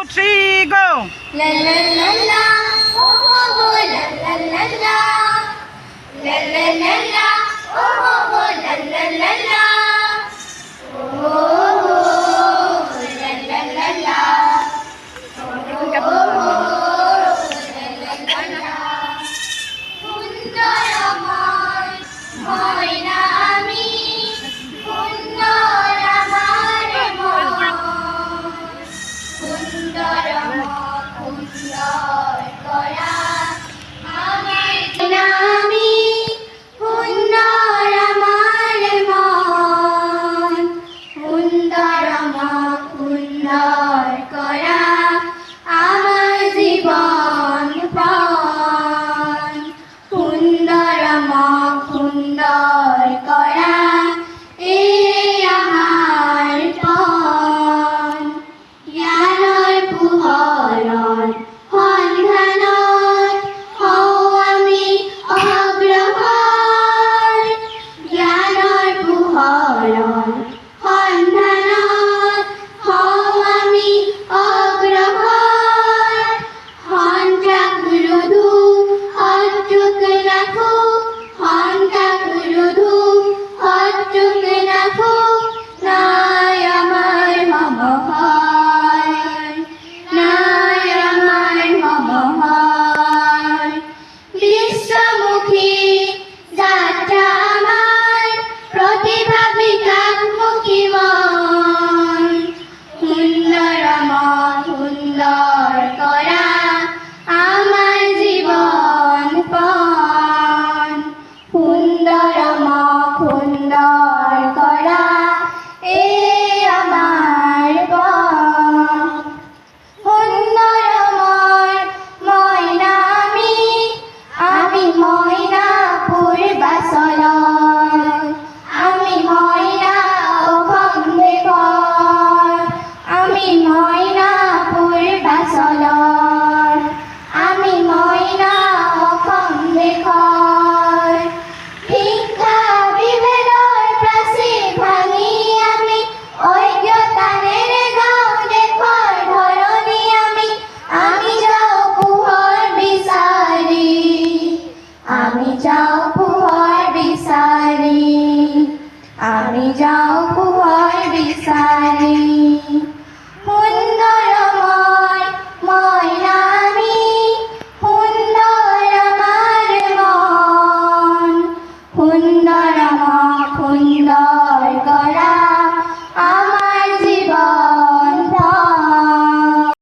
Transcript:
3, go. La la la la, oh oh oh, la la la la, la la la la, oh oh oh, la la la la, oh oh la la la la, oh la la la. সুন্দর আমার ময়না আমি, সুন্দর আমার মন, সুন্দর সুন্দর করা আমার নামি, সুন্দর আমার মন, সুন্দর সুন্দর করা আমার জীবন পণ, সুন্দর সুন্দর করা এই আমার পণ। জ্ঞানৰ পোহৰত সন্ধানত হওঁ আমি অগ্ৰসৰ, জ্ঞানৰ পোহৰত সন্ধানত হওঁ আমি অগ্ৰসৰ, সন্ত্ৰাস ৰোধো শত্ৰুক ৰাখো, সন্ত্ৰাস ৰোধো শত্ৰুক ৰাখো, নাই আমাৰ সমহয়, নাই আমাৰ সমহয়। বিশ্বমুখী যাত্ৰা আমাৰ, প্ৰতিভা বিকাশমুখী মন, সুন্দৰ সুন্দৰ কৰা আমাৰ জীৱন পণ, সুন্দৰ সুন্দৰ কৰা এই আমাৰ পণ। সুন্দৰ মইনা আমি মইনাপুৰ বাচলত, আমি মইনা অসম দেশৰ, আমি মইনাপুৰ বাচলত।